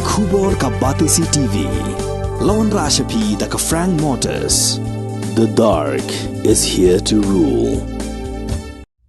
Khubor ka Batisi TV. Lawan Rashapi da ka Frank Motors. The dark is here to rule.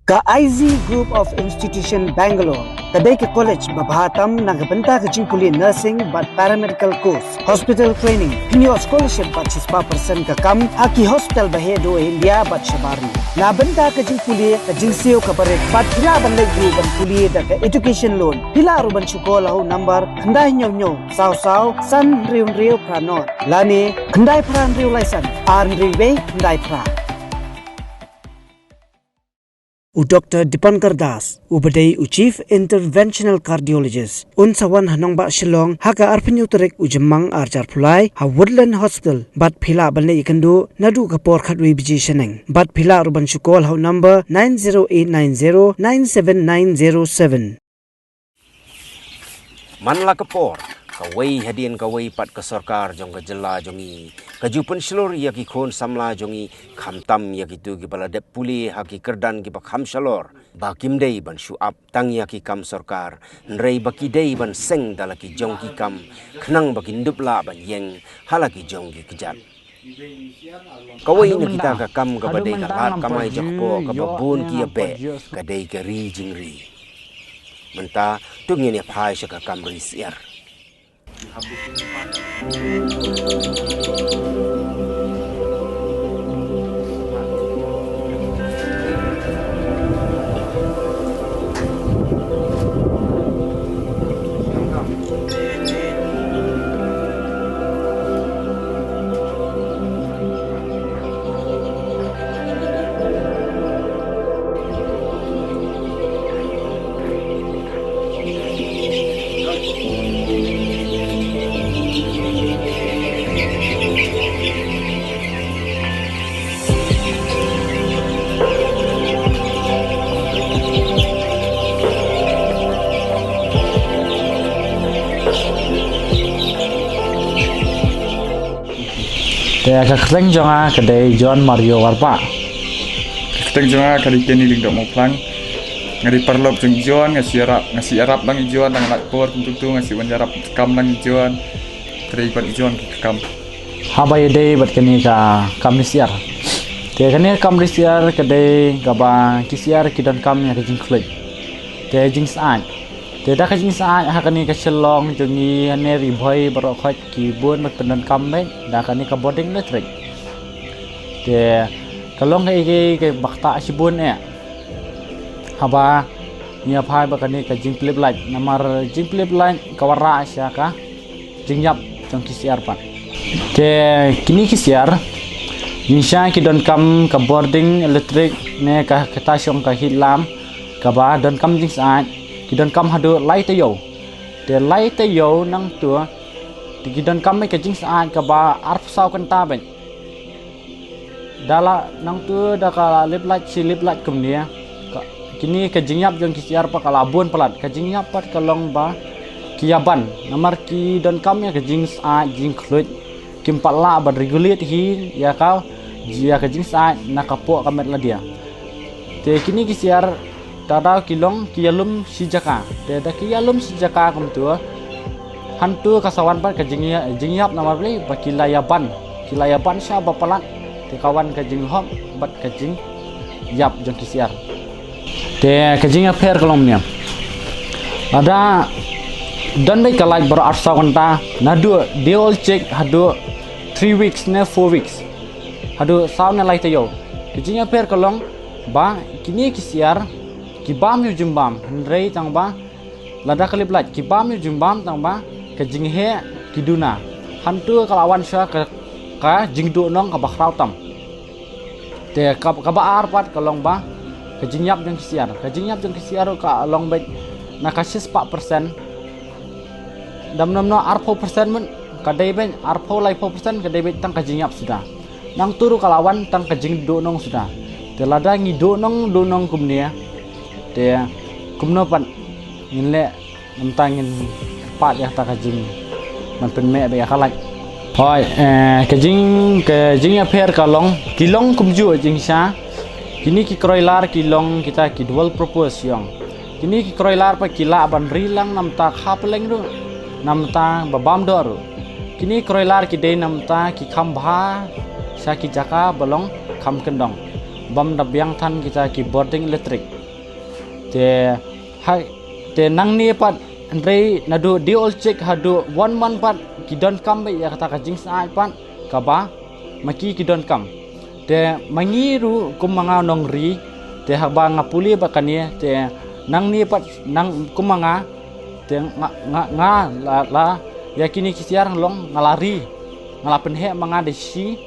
Ka IZ Group of Institution Bangalore, kadai ke college babhatam nagabanta ka jingkuli nursing but paramedical course, hospital training, pinyo scholarship but 6% ka kam, haki hospital bahedo India but shabarni. Nabanta ka jingkuli ka jingseo ka barek, but pila bandai group ban kuli da ka education loan, pila aruban chukola ho number, kandai nyo sao san riu pranot, lani kandai pran riu laisan, arn riwe kandai pra. Dr. Dipankar Das, Ubadai Chief Interventional Cardiologist, Unsawan Hanongba Shillong, Haka Arpinyu Turek Ujamang Arjar Pulai, Ha Woodland Hospital, Bat Pila Banle Ikandu, Nadu Kapor Katwi Biji Sheneng, Bat Pila Ruban Shukol How number 90890-97907. Manla Kapor, Kawai Hadian Kawai Pat Kasorkar Jong Kajela Jongi, Kajupan Shlor Yaki Kon Samla Jongi, Kamtam Yakitu Gibala Dep Puli Haki Kerdan Gibak Ham Shalor, Bakim Day Ban Shu Up Tang Yaki Kam Sorkar, Nrei Baki Day Ban Seng Dalaki Jongki Kam, Knang Bakin Dupla Ban Yeng, Halaki Jongi Kijat. Kawai Nakita Ka Kam Kabadai Kalat Kamai Jokpo Kababun Kia Be, Kadai Kari Jingri. Menta Tungin Yapai Shaka Kam Risier. Kaya kakling jonga kadai John Mario Warpa. Kakling jonga kadai Kenny Lingdok Moplang. Ngadi perlop jeng John ngasi Arab lang John lang lakpor untuk ngasi wanjarap kam lang John. Teribat John kam. Habai day bat kini ka kamisiar. Kaya kini kamisiar kadai gaba kisiar kidan kam yang kajing klik. Kaya jing saat. Kaya kajing saat hakani kacelong jongi ane riboy barokhat kibun matpenan kam baik. Dah kani ka boarding letrik. Kaya kalong kai bakta sibun haba nia phai bakani ka jing flip light namar jing flip light kawara asya ka jingyap jong kisiar pat. Kaya kini kisiar nisha ki don kam ka boarding electric ne ka ketasyong ka hilam ka ba don kam jing saat ki don kam hadu light yo. De light yo nang tua di don kam ka jing saat ka ba arp saw kan ta ben. Dala nang tua da ka lip light si lip light kumnia kini kajingyap jong kisiar pa kalabun pelat kajingyap pat kalong ba kiaban namar ki don kam ya kajing sa jing khlut kimpala ba regulate hi ya kau jia kajing sa nakapo kamet la dia te kini kisiar tada kilong kialum sijaka te da kialum sijaka kum tu hantu kasawan pat kajingyap namar beli ba kilayaban sya ba pelat te kawan kajing hop bat kajing yap jong kisiar. Te kajing affair kolomnya. Ada dan dai kalai ber arsa konta nadu they all check hadu 3 weeks ne 4 weeks. Hadu saw ne lai tayo. Kajing affair kolong ba kini kisiar kibam yu jimbam rei tang ba lada kalip lat kibam yu jimbam tang ba kajing he kiduna. Hantu kalawan sya ka jingdu nong ka bakrau tam. Te ka ba arpat kolong ba kajingyap jong kisiar ka long baik nakasis 4% dam namno arpo persen men kadai ben arpo lai 4% kadai ben tang kajingyap sudah nang turu kalawan tang kajing do nong sudah te lada ngi do nong kumnia te kumno pan nginle namtangin pat ya ta kajing man pen me be kalai hoi kajing affair kalong kilong kumju jing sha. Kini ki kroilar kilong kita ki dual propose yang. Kini ki kroilar pa kila ban rilang nam tak hapeleng do. namta babam doru kini kroilar ki dei namta ki khambha sa ki jaka bolong kham kendong bam dabyang than kita ki boarding electric te hai te nang ni pat andre nadu di ol check hadu 1 month pat ki don kam be ya kata ka jing sa pat ka ba maki ki don kam te mangiru kumanga nongri te haba ngapuli ba kania te nang ni pat nang kumanga te nga la yakini kisiar long ngalari ngalapen he manga de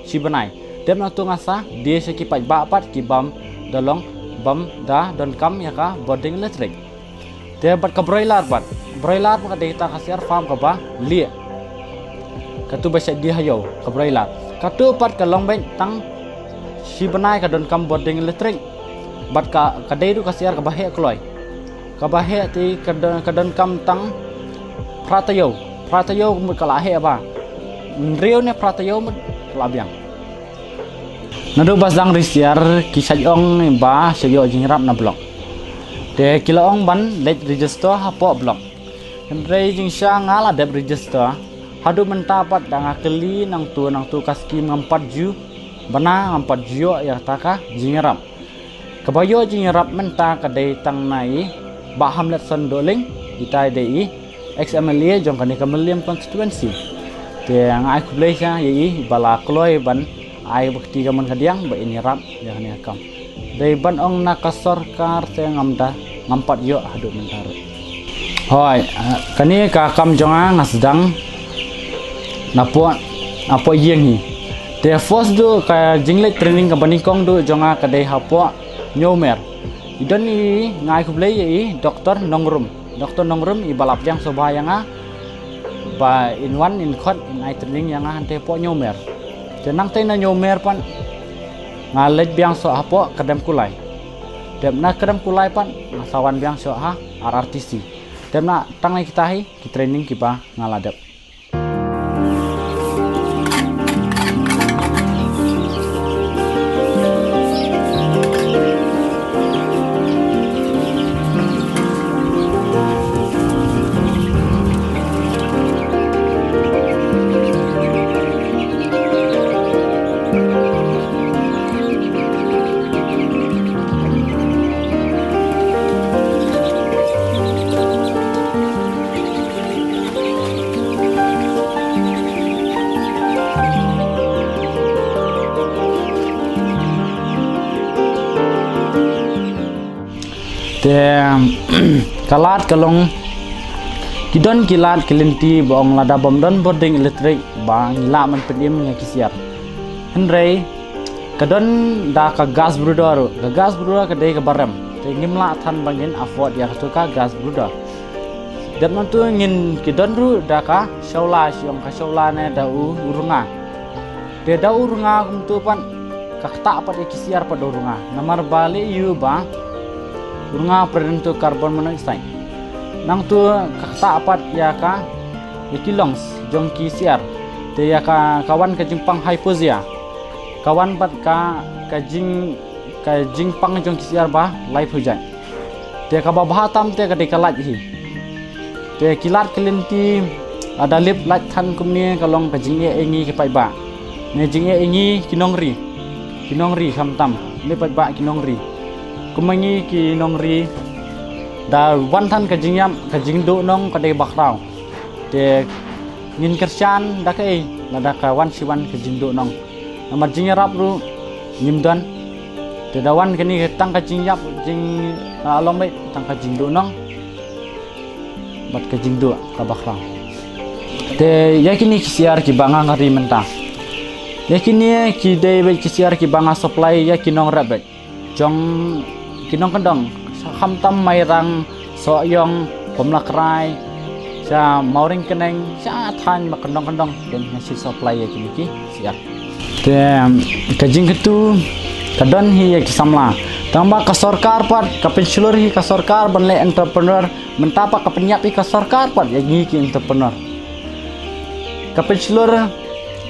si benai dem na tu ngasa dia seki pat ba pat ki bam dalong bam da don kam ya ka boarding electric te bat ka broiler pat ka data kasiar farm ka ba lie katu ba dia hayo ka broiler katu pat ka long ben tang si benai ka don kam boarding electric bat ka dei du kasiar ka ba he kloi ka ba he ti ka don kam tang pratayo mu kala he ba rio ne pratayo mu labiang nadu basang risiar kisajong ba sayo jingrap na blok te kilaong ban let register hapo blok andre jing sya ngala dep register hadu mentapat danga keli nang tu kaski ngampat ju bana ngampat ju ya taka jingrap kabayo jingrap menta kadai tang nai ba hamlet son doling itai dei XMLA jong kani kameliam constituency te ang ai kublai sya yi bala kloi ban ai bakti kaman kadiang ba ini rap ya ni akam dei ban ong nakasorkar te ngamda ngampat yo hadu mentar hoi kani ka kam jonga ngasdang napo apo yeng hi te first do ka jinglek training company kong do jonga kadai hapo nyomer idon ni ngai kublai yi doktor nongrum i balap yang sobayanga ba in one in khot in ai training yang hante po nyomer tenang te na nyomer pan ngalet biang so apo kadam kulai dem na kadam kulai pan nasawan biang so ha RRTC dem na tang kita hi ki training ki ba ngaladap te kalat kalong kidon kilat kelinti bong lada bomdon boarding electric bang la man pedim nga kisiar henrei kadon da ka gas brudor ka dei ka baram te ngimla than bangin afford ya ka gas brudor dep man tu ngin kidon ru da ka shaula siong ka shaula ne da urunga te da urunga kum tu pan ka ta pat kisiar pa urunga namar bali yu ba urunga predentu carbon monoxide nang tu kakta apat ya ka ikilongs jong kisiar te ya ka kawan ka jingpang hypoxia kawan pat ka jingpang jong kisiar ba life hujan te ka babahatam te ka dikalat hi te kilat kelinti ada lip lat than kumni kalong ka jingye engi ke pai ba ne jingye engi kinongri hamtam le pai ba kinongri kumangi ki nongri da wantan ka jingyam ka jingdo nong ka dei bakrau te ngin kersan da kai lada ka wan siwan ka jingdo nong namar jingyarap ru nyimdan te dawan kini tang ka jingyap jing alom bai tang ka jingdo nong bat ka jingdo ka bakrau te yakini kisiar ki banga ngari mentang yakini ki dei bai kisiar ki banga supply yakinong rabet jong kinong kendong hamtam mairang soyong pomlakrai sa mauring keneng sa than makendong dan ngasih supply ya kini siap te kajing ketu kadon hi ya kisamla tambah ka sarkar pat ka pensiuner hi ka sarkar banle entrepreneur mentapa ka penyap hi ka sarkar pat ya ki entrepreneur ka pensiuner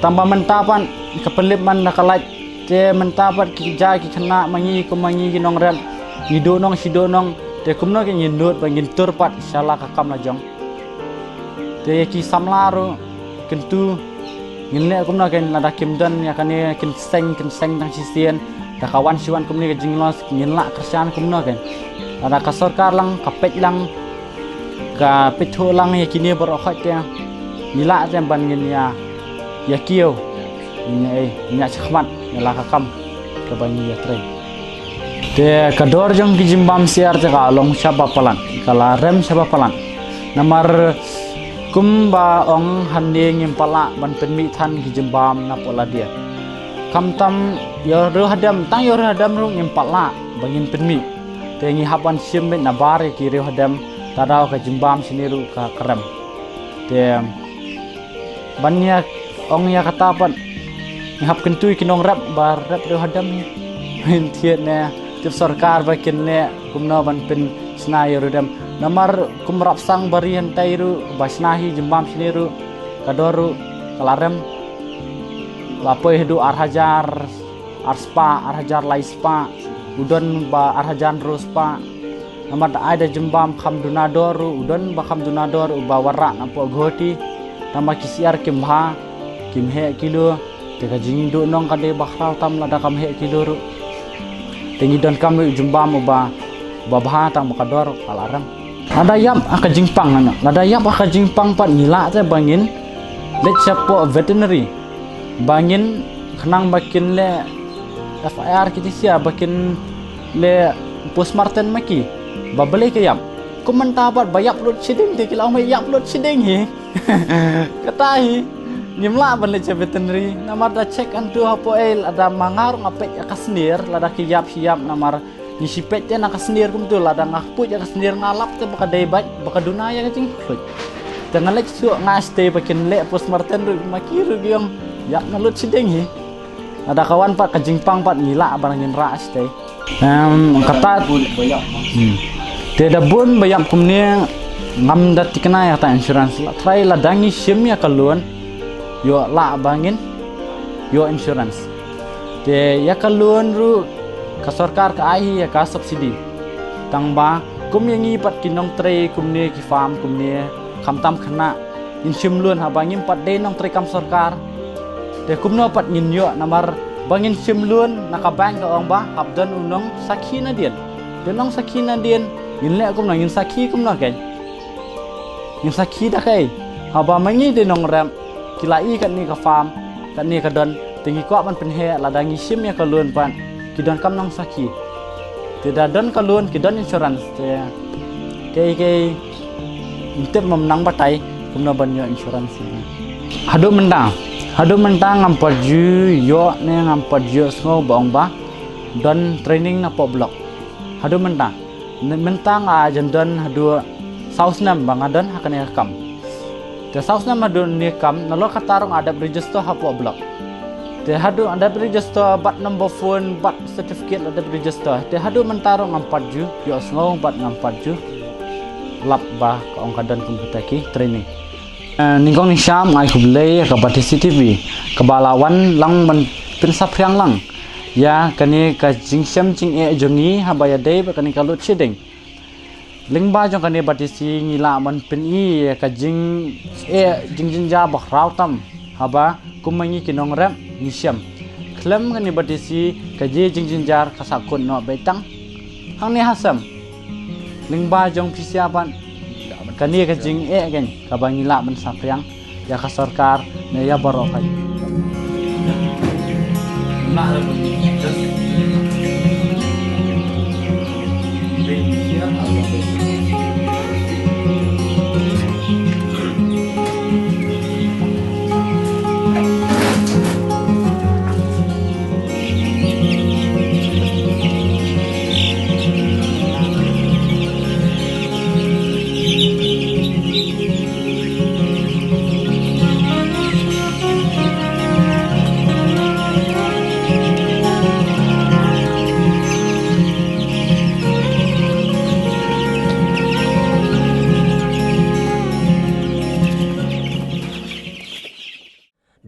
tambah mentapan ka penlipman nakalat te mentapat ki ja ki kena mangi ko mangi ki nong rel ido nong sido nong te kumno ki nyindut bangin turpat salah ka kam la jong Te ki samlaru kentu ngine kumna kan lada kimdan ya kan kinseng tang sisien da kawan siwan kumni ke jinglos nginla kerjaan kumna kan ada ka sarkar lang kapet lang ka pitho lang ya kini berokhat ya nila tem ban ngin ya kieu ini nya chkhmat la ka kam ka bani ya tre te kador jong ki jimbam siar te ka long shaba palan kala rem shaba palan namar kumba ong hande ngimpala ban penmi than ki jimbam na pola dia kam tam yo ru hadam tang yo hadam ru ngimpala bangin penmi te ngi hapan sim na bar ki ru hadam tadau ka jimbam siniru ka kerem te banyak ong ya kata pan ngap kentui kinong rap bar rap ru hadam ni hin thiet ne tip sarkar ba kin ne kumna ban pen snayo rudam namar kumrap sang barian tairu basnahi jembam siniru kadoru kalarem lapoi hidu arhajar arspa arhajar laispa udon ba arhajan ruspa namar ada jembam khamdunadoru udon ba khamdunador ba warra nampo ghoti nama kisiar kimha kimhe kilo teka jingdu nong kade bakhrau tam lada kamhe kilo ru tengi don kamu jembam ba babha tang makador kalarem ada yap aka jingpang nana ada yap aka jingpang pat nila te bangin le chapo veterinary bangin khnang bakin le FIR kitisia bakin le postmortem maki babale ke yap kumanta pat bayap lut siding te kilau me yap lut siding hi katai nimla ban le veterinary namar da check antu hapo el ada mangar ngapet akasnir lada ki yap siap namar ni sipet ya nak sendir kumtu lah dan ngaput ya sendir ngalap te baka daibat baka dunaya kacing flut dengan lek su ngaste pakin lek postmortem ru makiru giong yak nalut sideng hi ada kawan pak kajingpang pat ngila barangin ra ste kata te da bun bayam kumne ngam dat tikna ya ta insurance la try la dangi sim ya kalun yo la bangin yo insurance te ya kalun ru ka sarkar ka ai ya ka subsidi tangba kum yangi pat kinong tre kumne ki farm kumne khamtam khana insim lun ha bangim pat de nong tre kam sarkar de kumno pat ngin yo namar bangin sim lun nakabang ka ong ba habdan unong sakina dien de nong sakina dien ngin le kum ngin sakhi kum no ken ngin sakhi da kai ha ba mangi de nong ram kilai kan ni ka farm kan ni ka don tingi ko man pen he la dangi sim ya ka lun pan kidon kam nang saki tidak don kalun kidon insurance te ke intip memnang batai kumna banyo insurance hadu mentang ngam paju yo ne ngam paju sngo bong ba don training na po blok hadu mentang a jendon hadu sausnam bang adon hakane kam te sausnam hadu ni kam nalo katarong ada register hapo blok te hadu anda register bat number phone bat certificate ada register te hadu mentaro ngampaju yo ngong bat ngampaju lap ba ka ong kadan kumputaki training ningkong ni syam ai kublei ka bat CCTV ka balawan lang man pinsap yang lang ya kani ka jingsyam jing e jongi habaya dei ba kani kalut sideng lingba jong kani batisi ngila man pin i ka jing e jingjinja ba rautam haba kumangi kinong rem nisyam klem ngani batisi kaje jingjinjar kasakun no betang hang ni hasam lingba jong pisiapan kani ka jing e gen kabangila man sapyang ya ka sarkar ne ya barokai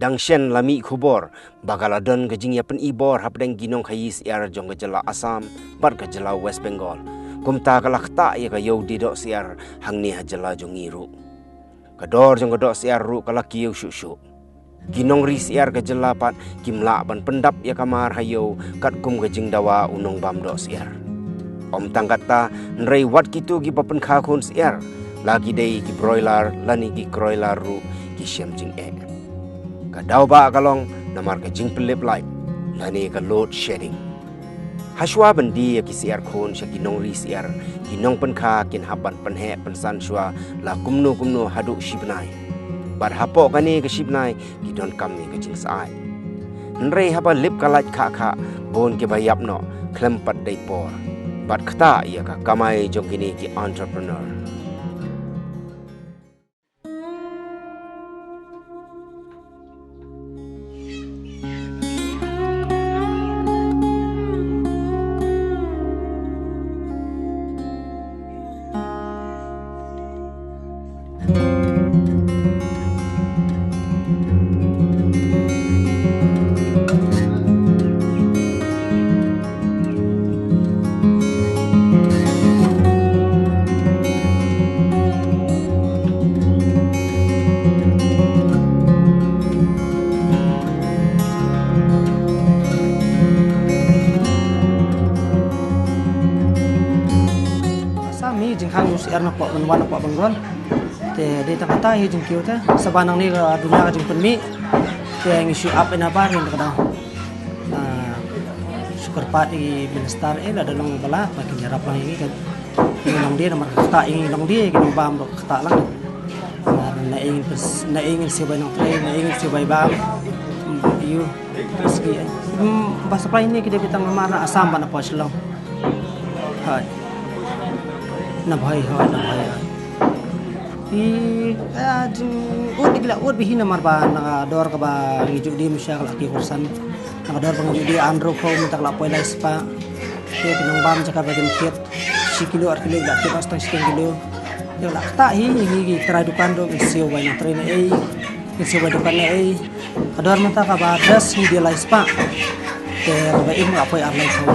Dangshen lami khubor bagaladon gajing ya pen ibor hapdeng ginong khayis yar jong gajala Assam bar gajala West Bengal kumta kalakta ya ka yau didok siar hangni hajala jongiru Kador jong kadok siar ru kalaki syuk-syuk. Ginong ri siar ke jelapat kimla ban pendap ya kamar hayo kat kum ke jing dawa unong bam dok siar. Om tangkat ta nrei wat kitu gi papen khakun siar lagi dei ki broiler lani ki kroiler ru ki syam jing e. Kadau ba kalong namar ke jing pelip light lani ke load shedding. Haswa bandi ya ki siar khon sya ginong ri siar ginong pen kha kin haban pen he pen san shwa la kumno hadu shibnai. Bar hapo kani ke shibnai ki don kami ke jing sai. Nrei haba lip kalaj kha bon ke bayap no klempat dei por. Bat kata ia ka kamai jong kini ki entrepreneur. Hang siar nak pak benwan nak pak bengon te de ta kata hi jing kiu ta sabanang ni dunia ka jing penmi te ngisi up ina bar hin kadang syukur pat i minister la dalong bala makin jarap lang ini kan nang dia nomor kata ini nang dia ki bam dok kata lang na ingin si bay nang tray na ingin si bay bam yu ski basta pa ini kita bitang mara asam ba na po silang hai na bhai i ud digla ud bihin mar ba na dor ka ba ngiju di musya ka ki kursan na dor bang ngiju di andro ko minta la poi lai spa ke pinang bam jaka ba gen kit si kilo ar kilo la ke pastang si kilo yo la ta hi trai dukan do siu ba na trai na siu ba dukan na ador minta ka ba das hi di lai spa ke ba im la poi ar lai ko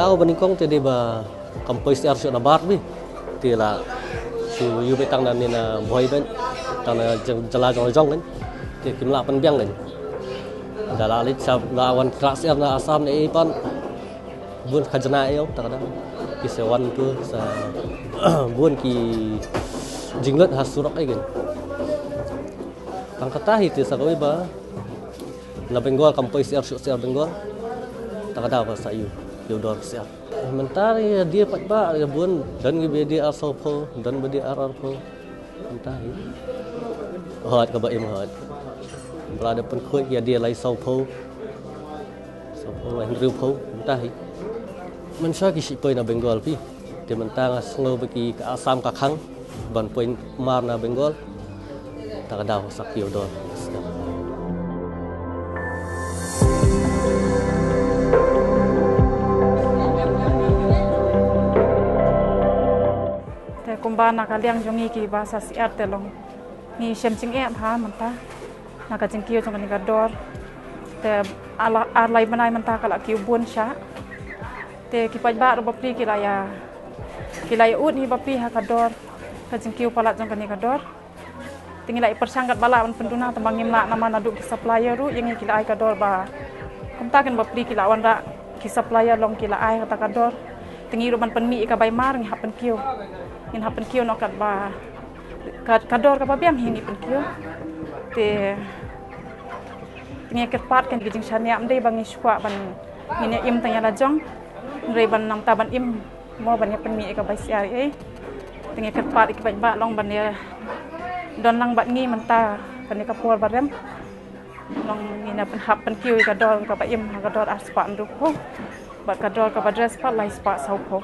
Tao banikong tadi ba kampus siar na bar bi tila su yu betang na ni na boy ben tang na jala jong kan ti kimla pan biang kan dala lit sa lawan kelas siar na asam ni pan bun khajana eu ta da ki sewan tu sa bun ki jinglet hasurak ai kan tang kata hi ti sa koi ba na Benggol kampus siar Benggol ta da ba sa yu dor siap. Mentari dia pat ba ya bun dan gi dia asopo dan bedi ararpo. Mentari. Hot ka ba im hot. Berada pen khoi ya dia lai sopo. Sopo lai rupo mentari. Men sha ki si poi na Benggol pi. Dia mentang ngo bagi ka asam ka khang ban poin mar na Benggol. Ta ka daw sak yo dor. Kumba nakaliang jongi ki bahasa siar telong ni syemcing ha menta naka jingkiu jong ni gador te alai banai menta kala ki ubun sya te ki pajba ro bapri ki laya ud ni bapri ha gador ka jingkiu palat jong ni gador tingilai persangkat bala man penduna tembangim la nama nadu ki supplier ru yang ki lai gador ba kumtaken bapri ki lawan ra ki supplier long ki lai kata gador tingi ro man penmi ka bai mar ngi hapen kiu in happen kio no kat ba kador ka babiam hini pen kio te nge kerpat kan gijing shania amde bangi shwa ban ngine im tanya la jong ngrei ban nam ta ban im mo ban pen mi ka bai siar te nge kerpat ik ba long ban don lang bat ngi menta kan ka por barem long ina penhap penkiu kador ka ba im kador aspa ndupo ba kador ka ba dress pa lai spa saupo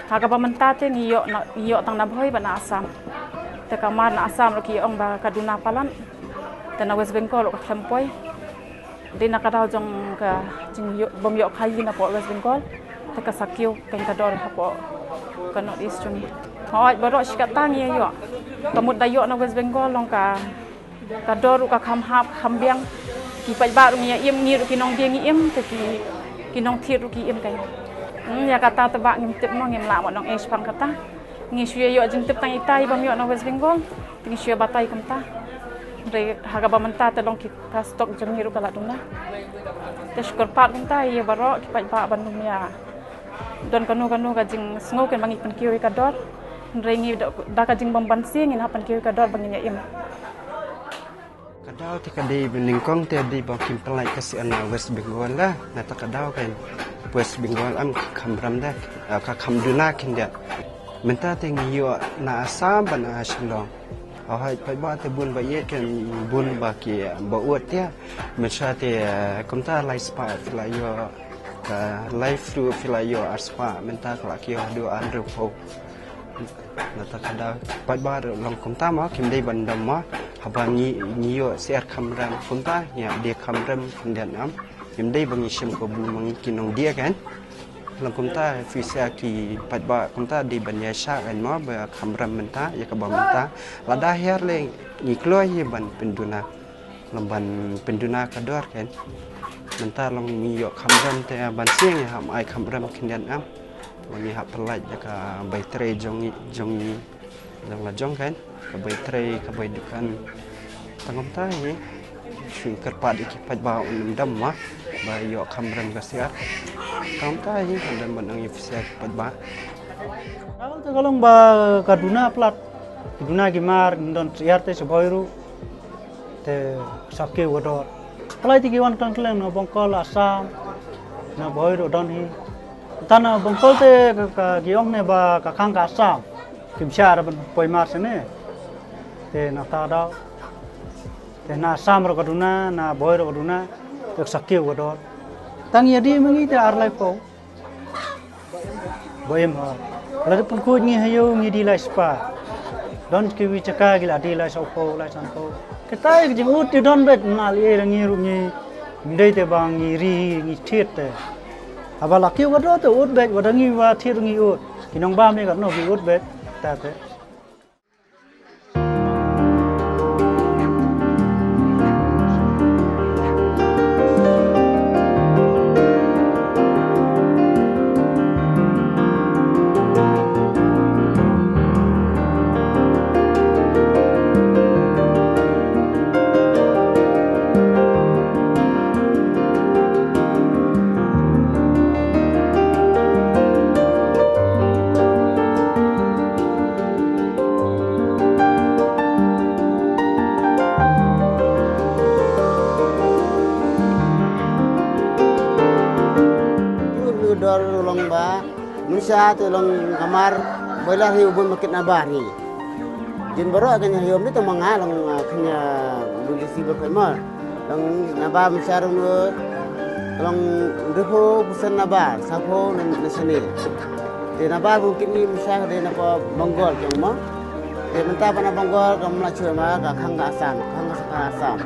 ha ka ba mentate ngiyo tang na bhoi ba na asam te kamar na asam lo ki ong ba kaduna palan te na West Bengal ka thempoi di na kadau jong ka jing yo bom yo khai na po West Bengal te ka sakio kan kador ha po ka North East jong hoi ba ro shika tangi yo kamut dayo na West Bengal long ka kador ka kham hap kham biang ki pai ba ngi im ngi ru ki nong dia ngi im te ki nong thir ru ki im kai ya kata tebak ngim tip mo ngim la mo nong es pang kata ngi shue yo jing tip tang itai bam yo na West Bengal ngi shue batai kumta re haga ba menta te long ki ta stok jing ngi ru kala duna te skor pat kumta ye baro ki pai ba bandum ya don kanu ka jing sngo ken bangi pen kiwi ka dor re ngi da ka jing bam ban si ngi hapan kiwi ka dor bangi ya im kadau ti kadai beningkong ti di bakim pelai kasi ana West Bengal lah nata kadau kan West Bengal am khamram dak ka khamduna kin dia menta te ngiyo na asam ban ashilong hai pai ba te bun ba ye kan bun ba ki ba uat dia mensa te komta lai spa filayo ka life through filayo aspa menta ka ki do andro po nata kadau pai ba long komta ma kim dei bandam ma habangi ngiyo ser khamram komta ya dia khamram kendian am kim dei bangi sim ko bu mangi kinong dia kan lang komta fisa ki pai ba komta di banya sha kan ma ba khamram menta ya ka ba menta lada her le ni kloi ye ban penduna lamban penduna kador kan menta long ngiyo khamram te ban sieng ya ham ai khamram kendian am wangi hap pelaj ya ka bai tre jong la jong kan ka bai tre ka bai dukan tangom tai ni shui kerpat iki pai ba un dam ma ba yo khamram ka sia tangom tai ni kan dan banang ifsia pai ba Kalau tu kalau ba kaduna plat kaduna gimar don siar te seboiru te sakke wador pelai ti giwan kan klen no bongkol asam na boiru don hi tanah bongkol te ka giong ne ba ka khang ka asam kim syar ban poimar sene te na ta da te na asam ro kaduna na boiru kaduna te sakke wador tang yadi mangi te arlai po boim ha lalu pun ku ngi hayo ngi di lai spa don ki wi chaka gila di lai sopo lai sanpo ketai ki jing ut don bet mal ye ngi ru ngi ndai te bang ngi ri ngi thiet te abala ki wa do te ut bet wa ngi wa thiet ngi ut kinong bam ni ka no ki ut bet ta te Musa tu long kamar boiler hiu bun makit nabari jin baro kanya hiu ni tu manga long kanya bulisi berkemar long naba musarun long depo busan nabar sapo nasani de nabar mungkin ni musa de napa Bengal jong de menta pana Bengal kam la chue ma ka khang asam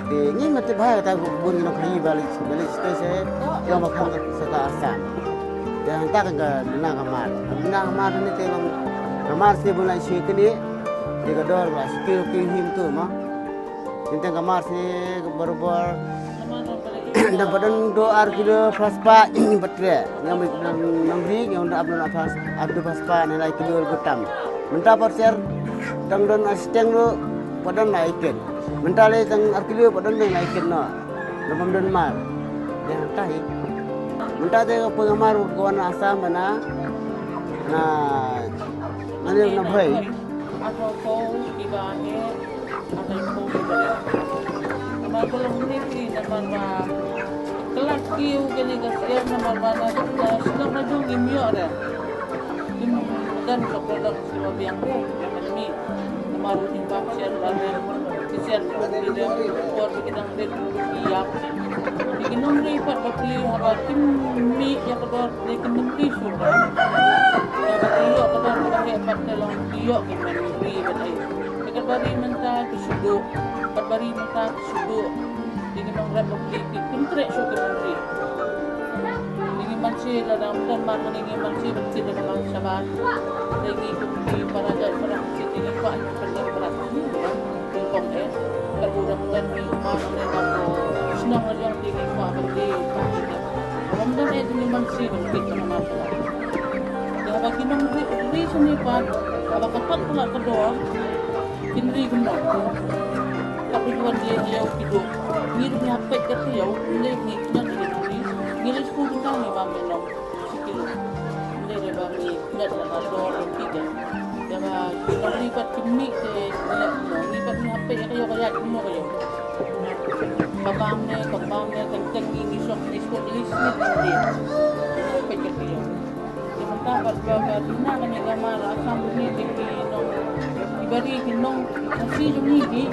de ni mate bhai ta bun no khai bali se yo ma khang sa asam dan tak ke nang kamar ni telong kamar si bulan si kini di kedor lah skill him tu mah tentang kamar si berubah dan badan doar kilo paspa betre yang nangri yang dah abdul paspa nilai kilo gutam mentah perser tang don asisten lo badan naikin mentah le tang kilo badan naikin no dalam don mal yang tahi mentah te pengamar kawan asam bana na nani na bhai atau kau ibane atau kau berdaya nama kalau ni nama kelas kiu kini kasihan nama mana sudah majung imio ada dan produk siwa biang deh yang ini nama rutin pasien dan siar ko dia por kita ngret iya diginom ri pat bakli haba tim mi ya kedor de kendi sudah ya bakli kedor bahe pat telong iyo kita ri batai dekat bari menta kesudu bari menta kesudu diginom rat bakli kintre so kendi mansi dalam dan mana ini mansi berarti dalam sabar lagi di para para sini pak benar berat di kongres terbudak dan di mana mereka senang yang tinggi pak berarti kemudian itu mansi berarti dalam masalah dah bagi nombor di sini pak kalau ketat pula kedua kini gendong tapi juga dia jauh hidup ni dia apa kata jauh ni nanti Ngilis ko kita ni mami nom sikilo. Hindi de mami ngat na doon kita. Kaya lipat kimi te lipat ni hape kayo kaya mo kayo. Babang ne teng ini sok ni school list ni. Hape kayo. Sementara baga dina kanya gamala asam ni tinggi nom ibari kinong si jumi di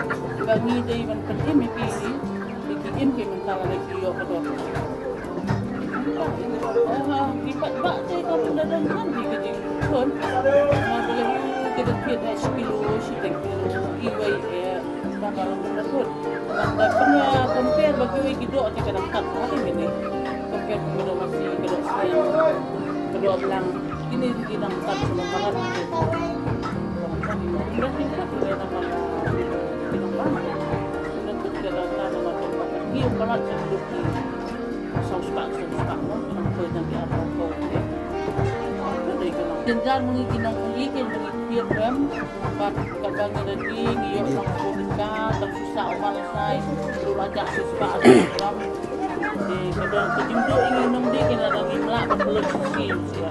bagi day man penting mi pili. Dikiim ke mentala lagi yo kedo. Lipat bak saya kalau dalam nanti kerja pun boleh kita pilih sekilo, setengah kilo, iway bakal mendapat. Dan pernah compare bagi kita ada kadang tak hari ini compare dengan masih kedua saya kedua belang ini tidak tak sebelum malam itu. Dan kita boleh nama kita mana? Dan kita dalam nama tempat dia kalau sebelum suspek no nang ko nang giapo ko tindan mga ginangkulikin mga program pat kabang daging iyo ang publika tagsusa umalasay tulaja suspa program di kadang kejumdo ingin nomdi kinadang imla belum skill siya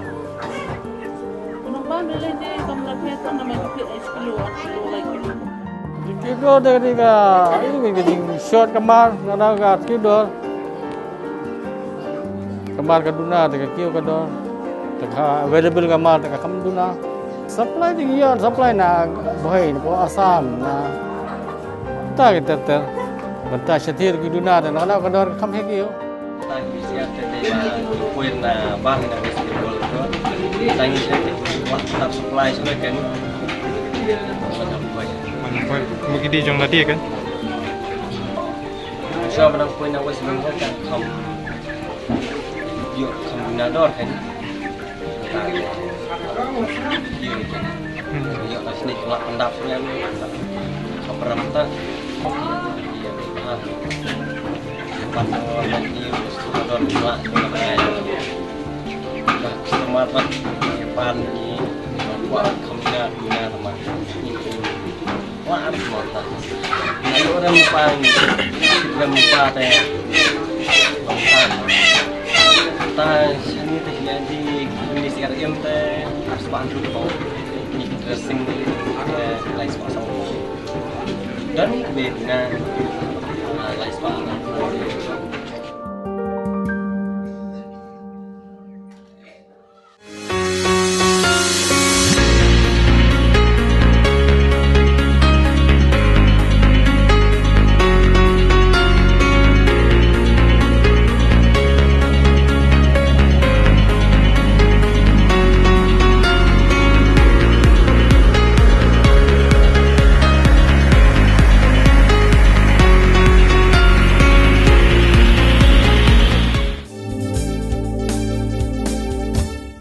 kunong ba nila di kamlapeta na may kapit ay kilo at kilo like kilo dari ka ini gajing short kamar nanaga kilo kamar kaduna teka kio kador teka available kamar teka kamduna supply tinggian supply na boy po asam na ta kita ter banta shatir kaduna dan kana kador kam hekio tadi siap tadi poin na bang na basketball ko tangi tadi waktu supply sudah kan Mana mungkin di jong tadi kan? Siapa menang poin na West Bengal kan kam yuk kombinador kan yuk pas ni kelak pendap sebenarnya kaperam tak pas lagi kombinador kelak dah setempat depan ni buat kombinador teman wah ada semua ini orang depan kita lupa teh ta sini teh jadi ini CRM teh harus bantu kau ini dressing lain semua dan beda